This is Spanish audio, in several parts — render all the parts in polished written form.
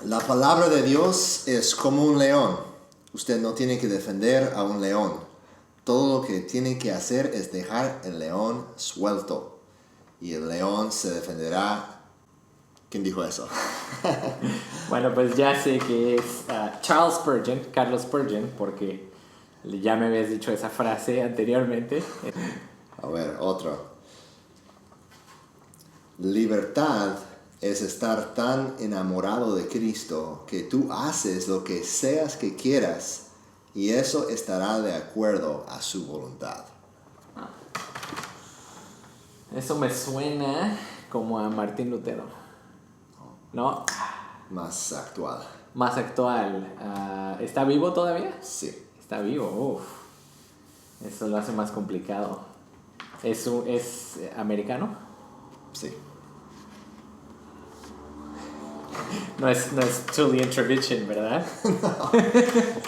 La palabra de Dios es como un león. Usted no tiene que defender a un león. Todo lo que tiene que hacer es dejar el león suelto. Y el león se defenderá. ¿Quién dijo eso? Bueno, pues ya sé que es Charles Spurgeon, Carlos Spurgeon, porque ya me habías dicho esa frase anteriormente. A ver, otro. Libertad es estar tan enamorado de Cristo que tú haces lo que seas que quieras y eso estará de acuerdo a su voluntad. Eso me suena como a Martín Lutero, ¿no? Más actual. Más actual. ¿Está vivo todavía? Sí. Está vivo, uff. Eso lo hace más complicado. ¿Es americano? Sí. No es Julian Trevichin, ¿verdad? No.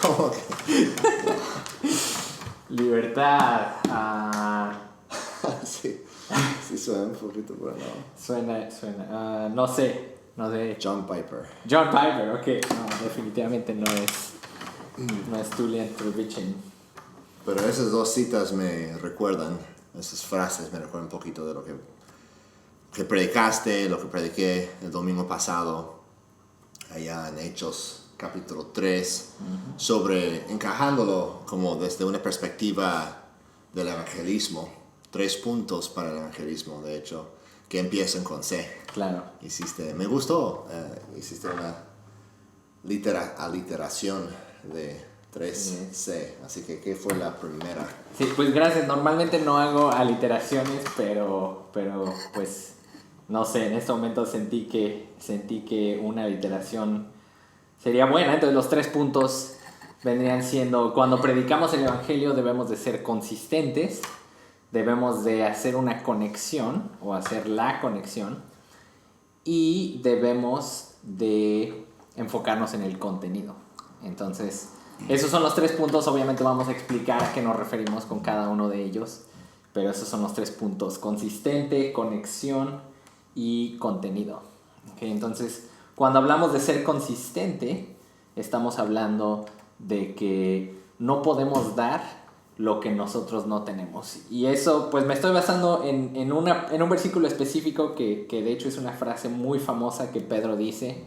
¿Cómo que? Libertad. Sí. Sí suena un poquito bueno. Suena. No sé. John Piper. John Piper, ok. No, definitivamente no es Julian Trevichin. Pero esas dos citas me recuerdan, esas frases me recuerdan un poquito de lo que predicaste, lo que prediqué el domingo pasado, allá en Hechos capítulo 3, sobre encajándolo como desde una perspectiva del evangelismo. 3 puntos para el evangelismo, de hecho, que empiezan con C. Claro. Me gustó, hiciste una aliteración de 3C, así que ¿qué fue la primera? Sí, pues gracias. Normalmente no hago aliteraciones, pero pues no sé, en este momento sentí que una aliteración sería buena. Entonces los 3 puntos vendrían siendo: cuando predicamos el evangelio debemos de ser consistentes, debemos de hacer una conexión o hacer la conexión, y debemos de enfocarnos en el contenido. Entonces, esos son los 3 puntos. Obviamente vamos a explicar a qué nos referimos con cada uno de ellos, pero esos son los 3 puntos: consistente, conexión y contenido. ¿Okay? Entonces, cuando hablamos de ser consistente, estamos hablando de que no podemos dar lo que nosotros no tenemos. Y eso, pues me estoy basando en un versículo específico que de hecho es una frase muy famosa que Pedro dice.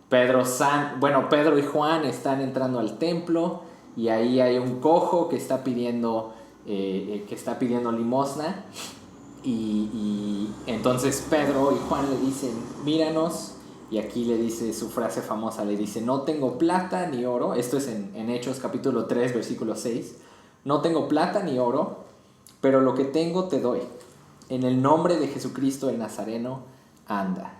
Pedro y Juan están entrando al templo y ahí hay un cojo que está pidiendo limosna, y entonces Pedro y Juan le dicen: míranos. Y aquí le dice su frase famosa, le dice: no tengo plata ni oro. Esto es en Hechos capítulo 3 versículo 6. No tengo plata ni oro, pero lo que tengo te doy. En el nombre de Jesucristo el Nazareno, anda.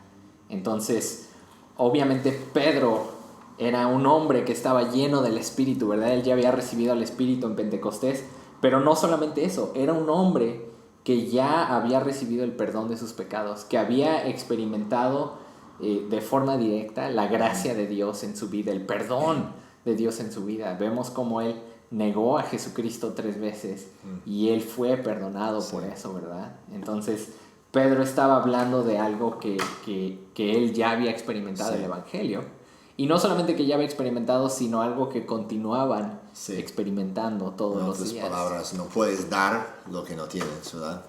Entonces, obviamente Pedro era un hombre que estaba lleno del Espíritu, ¿verdad? Él ya había recibido al Espíritu en Pentecostés, pero no solamente eso, era un hombre que ya había recibido el perdón de sus pecados, que había experimentado de forma directa la gracia de Dios en su vida, el perdón de Dios en su vida. Vemos cómo él negó a Jesucristo 3 veces y él fue perdonado por eso, ¿verdad? Entonces Pedro estaba hablando de algo que él ya había experimentado, el Evangelio, y no solamente que ya había experimentado, sino algo que continuaban experimentando todos los días. En otras palabras, no puedes dar lo que no tienes, ¿verdad?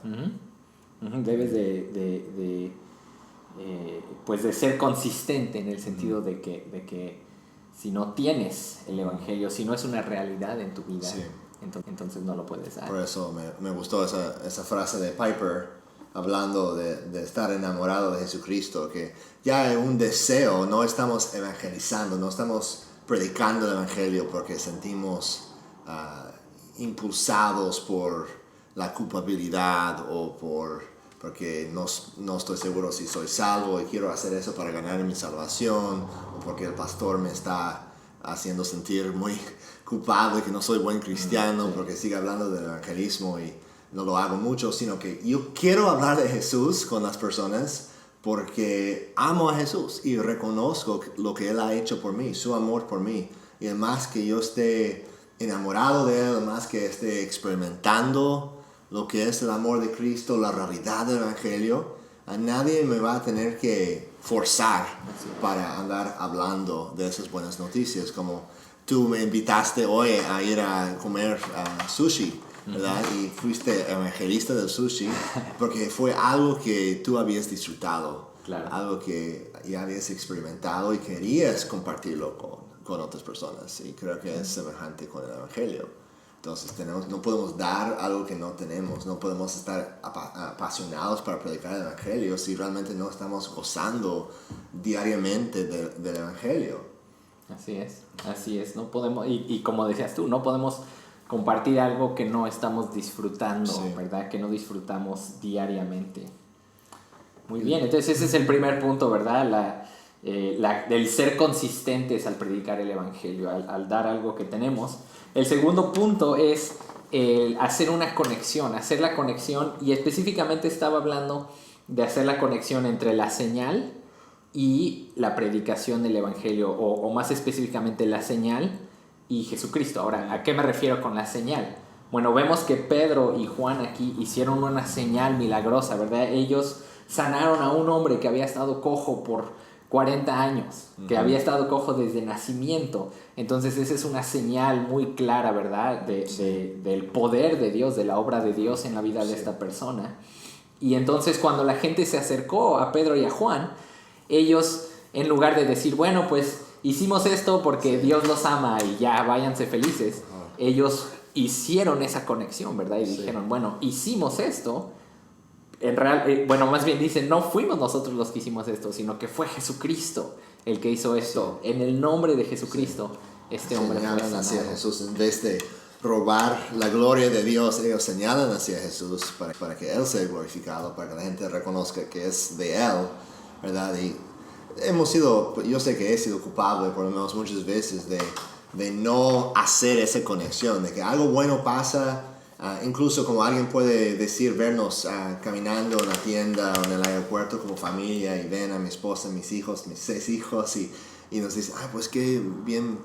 Debes pues de ser consistente en el sentido de que si no tienes el evangelio, si no es una realidad en tu vida, entonces no lo puedes dar. Por eso me gustó esa frase de Piper, hablando de estar enamorado de Jesucristo, que ya hay un deseo. No estamos evangelizando, no estamos predicando el evangelio porque sentimos impulsados por la culpabilidad o porque no estoy seguro si soy salvo y quiero hacer eso para ganar mi salvación, o porque el pastor me está haciendo sentir muy culpable que no soy buen cristiano porque sigue hablando del evangelismo y no lo hago mucho, sino que yo quiero hablar de Jesús con las personas porque amo a Jesús y reconozco lo que Él ha hecho por mí, su amor por mí. Y además que yo esté enamorado de Él, además que esté experimentando lo que es el amor de Cristo, la realidad del evangelio, A nadie me va a tener que forzar para andar hablando de esas buenas noticias, como tú me invitaste hoy a ir a comer sushi, ¿verdad? Y fuiste evangelista del sushi porque fue algo que tú habías disfrutado, claro. Algo que ya habías experimentado y querías compartirlo con otras personas. Y creo que es semejante con el evangelio. Entonces no podemos dar algo que no tenemos, no podemos estar apasionados para predicar el evangelio si realmente no estamos gozando diariamente del evangelio. Así es, no podemos, y como decías tú, no podemos compartir algo que no estamos disfrutando, sí. ¿Verdad? Que no disfrutamos diariamente. Muy bien, entonces ese es el primer punto, ¿verdad? El ser consistentes al predicar el evangelio, al dar algo que tenemos. El segundo punto es el hacer una conexión, hacer la conexión, y específicamente estaba hablando de hacer la conexión entre la señal y la predicación del evangelio, o más específicamente la señal y Jesucristo. Ahora, ¿a qué me refiero con la señal? Bueno, vemos que Pedro y Juan aquí hicieron una señal milagrosa, ¿verdad? Ellos sanaron a un hombre que había estado cojo por 40 años, que había estado cojo desde nacimiento. Entonces esa es una señal muy clara, ¿verdad? Del poder de Dios, de la obra de Dios en la vida de esta persona. Y entonces cuando la gente se acercó a Pedro y a Juan, ellos, en lugar de decir, bueno, pues hicimos esto porque Dios los ama y ya váyanse felices, ellos hicieron esa conexión, ¿verdad? Y dijeron, bueno, hicimos esto. Bueno, más bien dicen, no fuimos nosotros los que hicimos esto, sino que fue Jesucristo el que hizo esto. En el nombre de Jesucristo, este hombre fue sanado. Hacia Jesús, en vez de robar la gloria de Dios, ellos señalan hacia Jesús para que Él sea glorificado, para que la gente reconozca que es de Él, ¿verdad? Y yo sé que he sido culpable por lo menos muchas veces de no hacer esa conexión, de que algo bueno pasa. Incluso como alguien puede decir, vernos caminando en la tienda o en el aeropuerto como familia y ven a mi esposa, mis 6 hijos y nos dicen, pues qué bien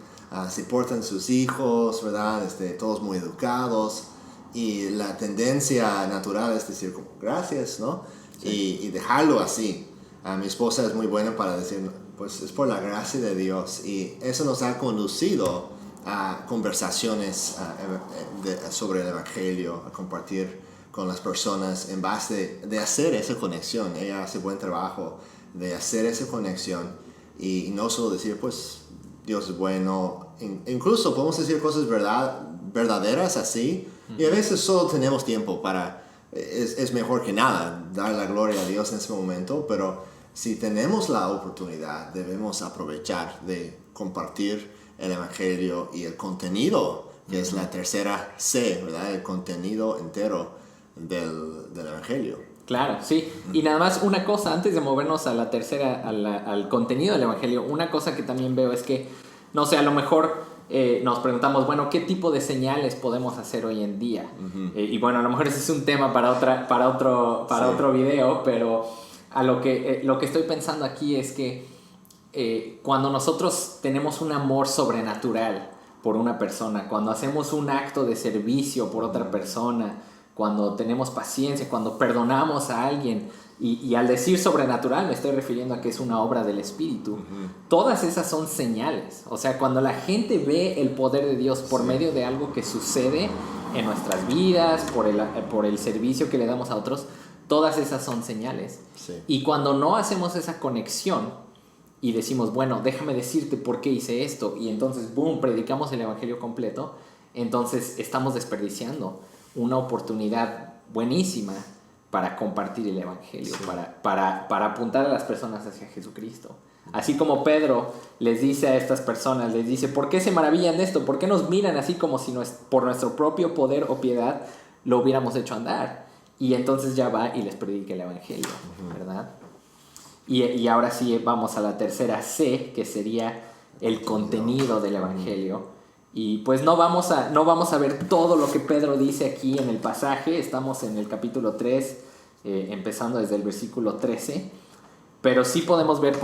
se portan sus hijos, ¿verdad? Todos muy educados, y la tendencia natural es decir como gracias, ¿no? Sí. Y dejarlo así. Mi esposa es muy buena para decir, pues es por la gracia de Dios, y eso nos ha conducido a conversaciones sobre el evangelio, a compartir con las personas en base de hacer esa conexión. Ella hace buen trabajo de hacer esa conexión y no solo decir pues Dios es bueno. Incluso podemos decir cosas verdaderas así, y a veces solo tenemos tiempo para es mejor que nada dar la gloria a Dios en ese momento, pero si tenemos la oportunidad debemos aprovechar de compartir el evangelio y el contenido, que es la tercera C, ¿verdad? El contenido entero del evangelio. Claro, sí. Y nada más una cosa, antes de movernos a la tercera, al contenido del evangelio, una cosa que también veo es que, no sé, a lo mejor nos preguntamos, bueno, ¿qué tipo de señales podemos hacer hoy en día? Y bueno, a lo mejor ese es un tema para otro video, pero lo que estoy pensando aquí es que cuando nosotros tenemos un amor sobrenatural por una persona, cuando hacemos un acto de servicio por otra persona, cuando tenemos paciencia, cuando perdonamos a alguien, y al decir sobrenatural me estoy refiriendo a que es una obra del Espíritu, todas esas son señales. O sea, cuando la gente ve el poder de Dios por medio de algo que sucede en nuestras vidas, por el servicio que le damos a otros, todas esas son señales. Y cuando no hacemos esa conexión y decimos, bueno, déjame decirte por qué hice esto, y entonces, boom, predicamos el evangelio completo, entonces estamos desperdiciando una oportunidad buenísima para compartir el evangelio, para apuntar a las personas hacia Jesucristo. Así como Pedro les dice a estas personas, les dice, ¿por qué se maravillan de esto? ¿Por qué nos miran así como si por nuestro propio poder o piedad lo hubiéramos hecho andar? Y entonces ya va y les predica el evangelio, ¿verdad? Y ahora sí vamos a la tercera C, que sería el contenido del evangelio. Y pues no vamos a ver todo lo que Pedro dice aquí en el pasaje. Estamos en el capítulo 3, empezando desde el versículo 13. Pero sí podemos ver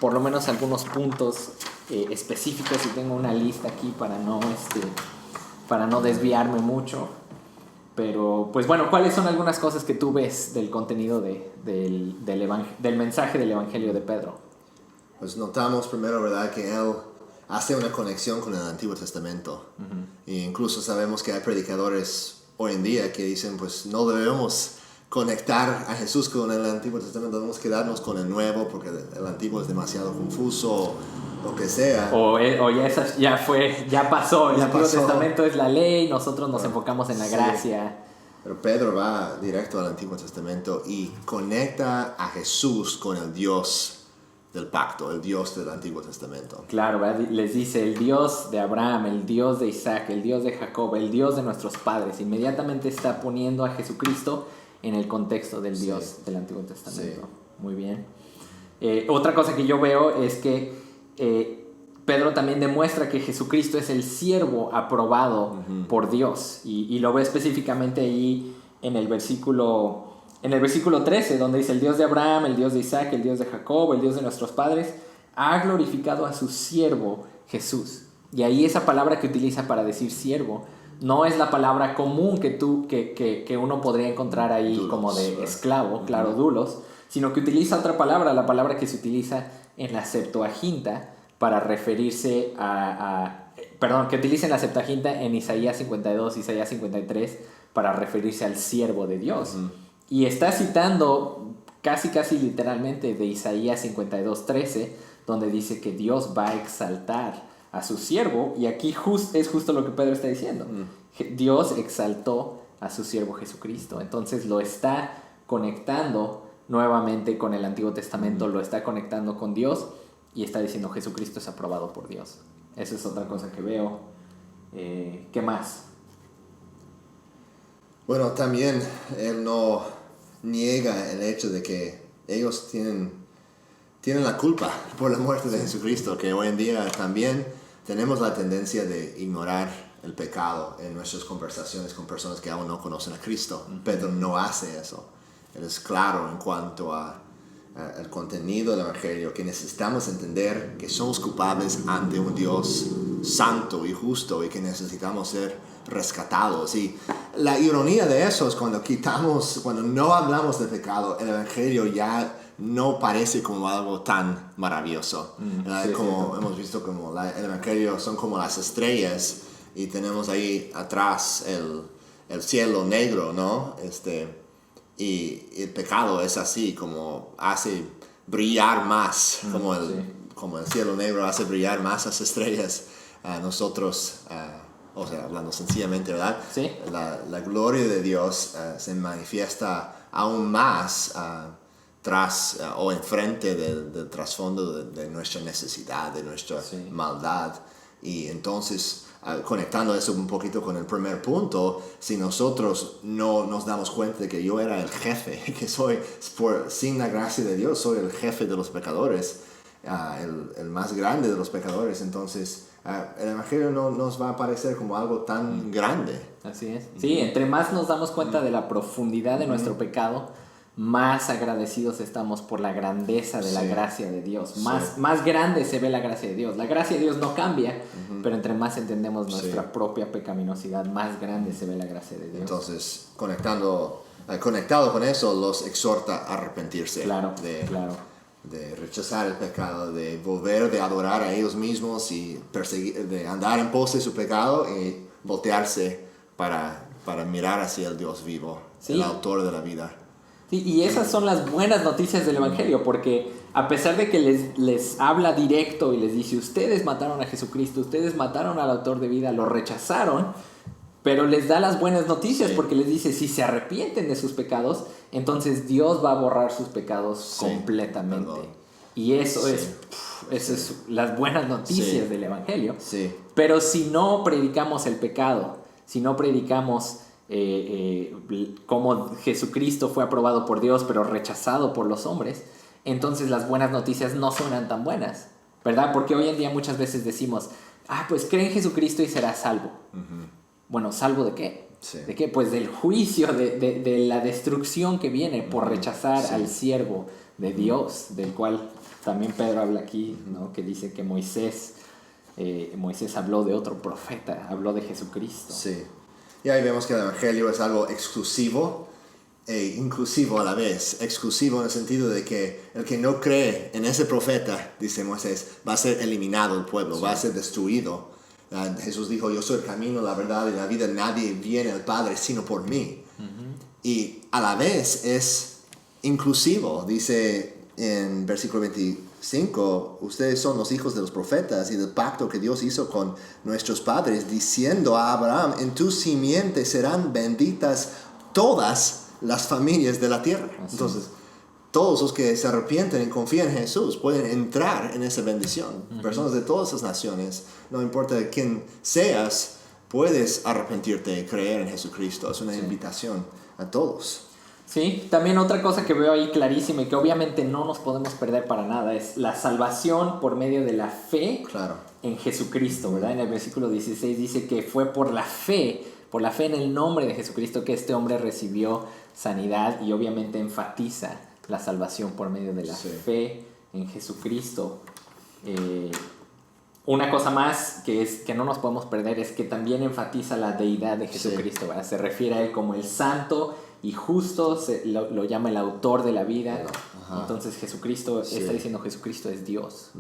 por lo menos algunos puntos específicos, y tengo una lista aquí para no desviarme mucho. Pero, pues bueno, ¿cuáles son algunas cosas que tú ves del contenido del mensaje del Evangelio de Pedro? Pues notamos primero, ¿verdad?, que él hace una conexión con el Antiguo Testamento. E incluso sabemos que hay predicadores hoy en día que dicen, pues no debemos conectar a Jesús con el Antiguo Testamento, debemos quedarnos con el Nuevo porque el Antiguo es demasiado confuso, lo que sea. O ya pasó, el Antiguo Testamento es la ley, nosotros nos enfocamos en la gracia. Pero Pedro va directo al Antiguo Testamento y conecta a Jesús con el Dios del pacto, el Dios del Antiguo Testamento. Claro, ¿verdad? Les dice el Dios de Abraham, el Dios de Isaac, el Dios de Jacob, el Dios de nuestros padres. Inmediatamente está poniendo a Jesucristo en el contexto del Dios del Antiguo Testamento. Sí. Muy bien. Otra cosa que yo veo es que Pedro también demuestra que Jesucristo es el siervo aprobado por Dios. Y lo ve específicamente ahí en el versículo 13, donde dice: el Dios de Abraham, el Dios de Isaac, el Dios de Jacob, el Dios de nuestros padres, ha glorificado a su siervo Jesús. Y ahí esa palabra que utiliza para decir siervo no es la palabra común que uno podría encontrar ahí, doulos, como de esclavo, claro, doulos, sino que utiliza otra palabra, la palabra que se utiliza en la Septuaginta para referirse que utiliza en la Septuaginta en Isaías 52, Isaías 53, para referirse al siervo de Dios. Y está citando casi literalmente de Isaías 52:13, donde dice que Dios va a exaltar a su siervo, y aquí es justo lo que Pedro está diciendo. Dios exaltó a su siervo Jesucristo. Entonces lo está conectando nuevamente con el Antiguo Testamento, lo está conectando con Dios y está diciendo Jesucristo es aprobado por Dios. Esa es otra cosa que veo. ¿Qué más? Bueno, también él no niega el hecho de que ellos tienen la culpa por la muerte de Jesucristo, que hoy en día también tenemos la tendencia de ignorar el pecado en nuestras conversaciones con personas que aún no conocen a Cristo. Pedro no hace eso. Él es claro en cuanto al contenido del Evangelio, que necesitamos entender que somos culpables ante un Dios santo y justo y que necesitamos ser rescatados. Y la ironía de eso es cuando no hablamos de pecado, el Evangelio ya no parece como algo tan maravilloso. Como hemos visto, como el Evangelio son como las estrellas y tenemos ahí atrás el cielo negro, ¿no? Y el pecado es así, como hace brillar más, como el cielo negro hace brillar más las estrellas a nosotros. Hablando sencillamente, ¿verdad? Sí. La gloria de Dios se manifiesta aún más tras o enfrente del trasfondo de nuestra necesidad, de nuestra maldad. Y entonces, conectando eso un poquito con el primer punto, si nosotros no nos damos cuenta de que yo era el jefe, que sin la gracia de Dios, soy el jefe de los pecadores, el más grande de los pecadores, entonces el Evangelio no nos va a parecer como algo tan grande. Así es. Sí, entre más nos damos cuenta de la profundidad de nuestro pecado, más agradecidos estamos por la grandeza de la gracia de Dios. Más grande se ve la gracia de Dios. La gracia de Dios no cambia, pero entre más entendemos nuestra propia pecaminosidad, más grande se ve la gracia de Dios. Entonces, conectado con eso, los exhorta a arrepentirse. Claro. De rechazar el pecado, de volver de adorar a ellos mismos y de andar en pos de su pecado y voltearse para mirar hacia el Dios vivo, el autor de la vida. Sí, y esas son las buenas noticias del Evangelio, porque a pesar de que les habla directo y les dice: ustedes mataron a Jesucristo, ustedes mataron al autor de vida, lo rechazaron, pero les da las buenas noticias, porque les dice: si se arrepienten de sus pecados, entonces Dios va a borrar sus pecados completamente. Perdón. Y eso es las buenas noticias del Evangelio. Sí. Pero si no predicamos el pecado, si no predicamos cómo Jesucristo fue aprobado por Dios pero rechazado por los hombres, entonces las buenas noticias no suenan tan buenas, ¿verdad? Porque hoy en día muchas veces decimos: pues cree en Jesucristo y serás salvo. Bueno, ¿salvo de qué? ¿De qué? Pues del juicio, de la destrucción que viene por rechazar al siervo de Dios, del cual también Pedro habla aquí, ¿no? Que dice que Moisés habló de otro profeta, habló de Jesucristo. Sí. Y ahí vemos que el Evangelio es algo exclusivo e inclusivo a la vez. Exclusivo en el sentido de que el que no cree en ese profeta, dice Moisés, va a ser eliminado el pueblo, va a ser destruido. Jesús dijo, yo soy el camino, la verdad y la vida, nadie viene al Padre sino por mí. Y a la vez es inclusivo, dice en versículo 25, ustedes son los hijos de los profetas y del pacto que Dios hizo con nuestros padres, diciendo a Abraham, en tu simiente serán benditas todas las familias de la tierra. Así. Entonces, todos los que se arrepienten y confían en Jesús pueden entrar en esa bendición. Personas de todas las naciones, no importa quién seas, puedes arrepentirte y creer en Jesucristo. Es una invitación a todos. Sí, también otra cosa que veo ahí clarísima y que obviamente no nos podemos perder para nada es la salvación por medio de la fe en Jesucristo, ¿verdad? En el versículo 16 dice que fue por la fe en el nombre de Jesucristo que este hombre recibió sanidad, y obviamente enfatiza la salvación por medio de la fe en Jesucristo. Una cosa más que no nos podemos perder es que también enfatiza la deidad de Jesucristo, ¿verdad? Se refiere a él como el santo y justo, lo llama el autor de la vida. Entonces Jesucristo, está diciendo Jesucristo es Dios.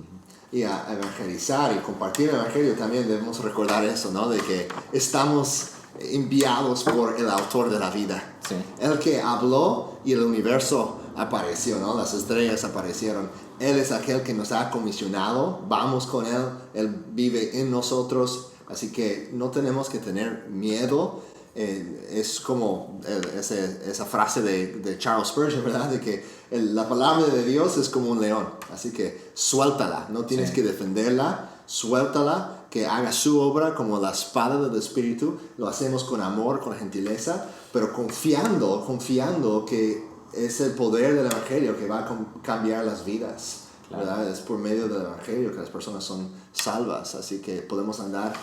Y a evangelizar y compartir el evangelio también debemos recordar eso, ¿no? De que estamos enviados por el autor de la vida. El que habló y el universo apareció, ¿no? Las estrellas aparecieron. Él es aquel que nos ha comisionado, vamos con Él, Él vive en nosotros, así que no tenemos que tener miedo. Es como esa frase de Charles Spurgeon, ¿verdad? De que la palabra de Dios es como un león, así que suéltala, no tienes que defenderla, suéltala, que haga su obra como la espada del Espíritu. Lo hacemos con amor, con gentileza, pero confiando que es el poder del Evangelio que va a cambiar las vidas, ¿verdad? Es por medio del Evangelio que las personas son salvas, así que podemos andar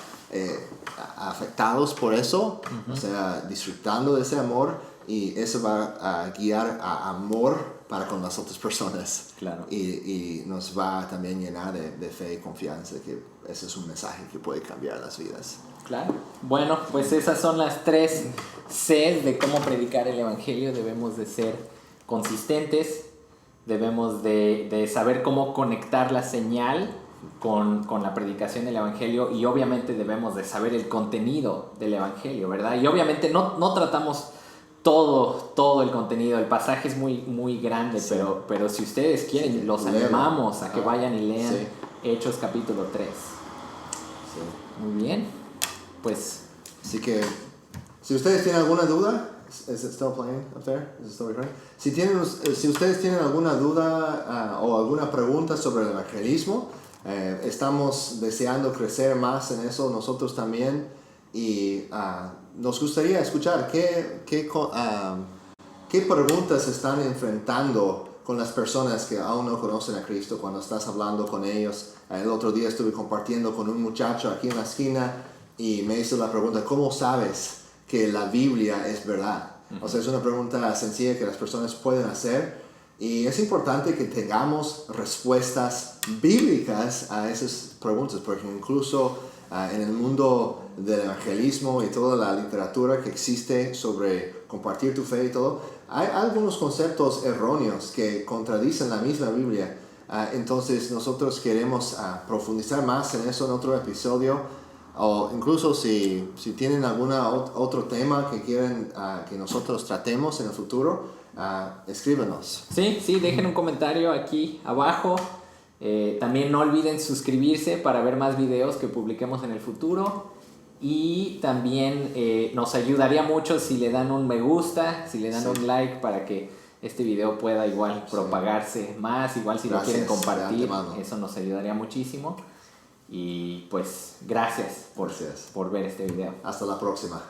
afectados por eso, o sea, disfrutando de ese amor, y eso va a guiar a amor para con las otras personas. Y nos va a también llenar de fe y confianza, que ese es un mensaje que puede cambiar las vidas. Claro. Bueno, pues esas son las 3 Cs de cómo predicar el Evangelio. Debemos de ser consistentes, debemos de saber cómo conectar la señal con la predicación del Evangelio, y obviamente debemos de saber el contenido del Evangelio, ¿verdad? Y obviamente no tratamos todo el contenido. El pasaje es muy, muy grande, pero si ustedes quieren, los animamos a que vayan y lean Hechos capítulo 3. Muy bien, pues... Así que, si ustedes tienen alguna duda, ¿is it still playing up there? Is it still recording? Si ustedes tienen alguna duda o alguna pregunta sobre el evangelismo, estamos deseando crecer más en eso nosotros también, y nos gustaría escuchar qué preguntas están enfrentando con las personas que aún no conocen a Cristo cuando estás hablando con ellos. El otro día estuve compartiendo con un muchacho aquí en la esquina y me hizo la pregunta, ¿cómo sabes que la Biblia es verdad? O sea, es una pregunta sencilla que las personas pueden hacer, y es importante que tengamos respuestas bíblicas a esas preguntas, porque incluso en el mundo del evangelismo y toda la literatura que existe sobre compartir tu fe y todo, hay algunos conceptos erróneos que contradicen la misma Biblia. Entonces nosotros queremos profundizar más en eso en otro episodio, o incluso si tienen algún otro tema que quieren que nosotros tratemos en el futuro, escríbenos. Sí, dejen un comentario aquí abajo. También no olviden suscribirse para ver más videos que publiquemos en el futuro, y también nos ayudaría mucho si le dan un me gusta, si le dan un like, para que este video pueda igual propagarse más. Igual si lo quieren compartir, eso nos ayudaría muchísimo. Y pues gracias por ver este video. Hasta la próxima.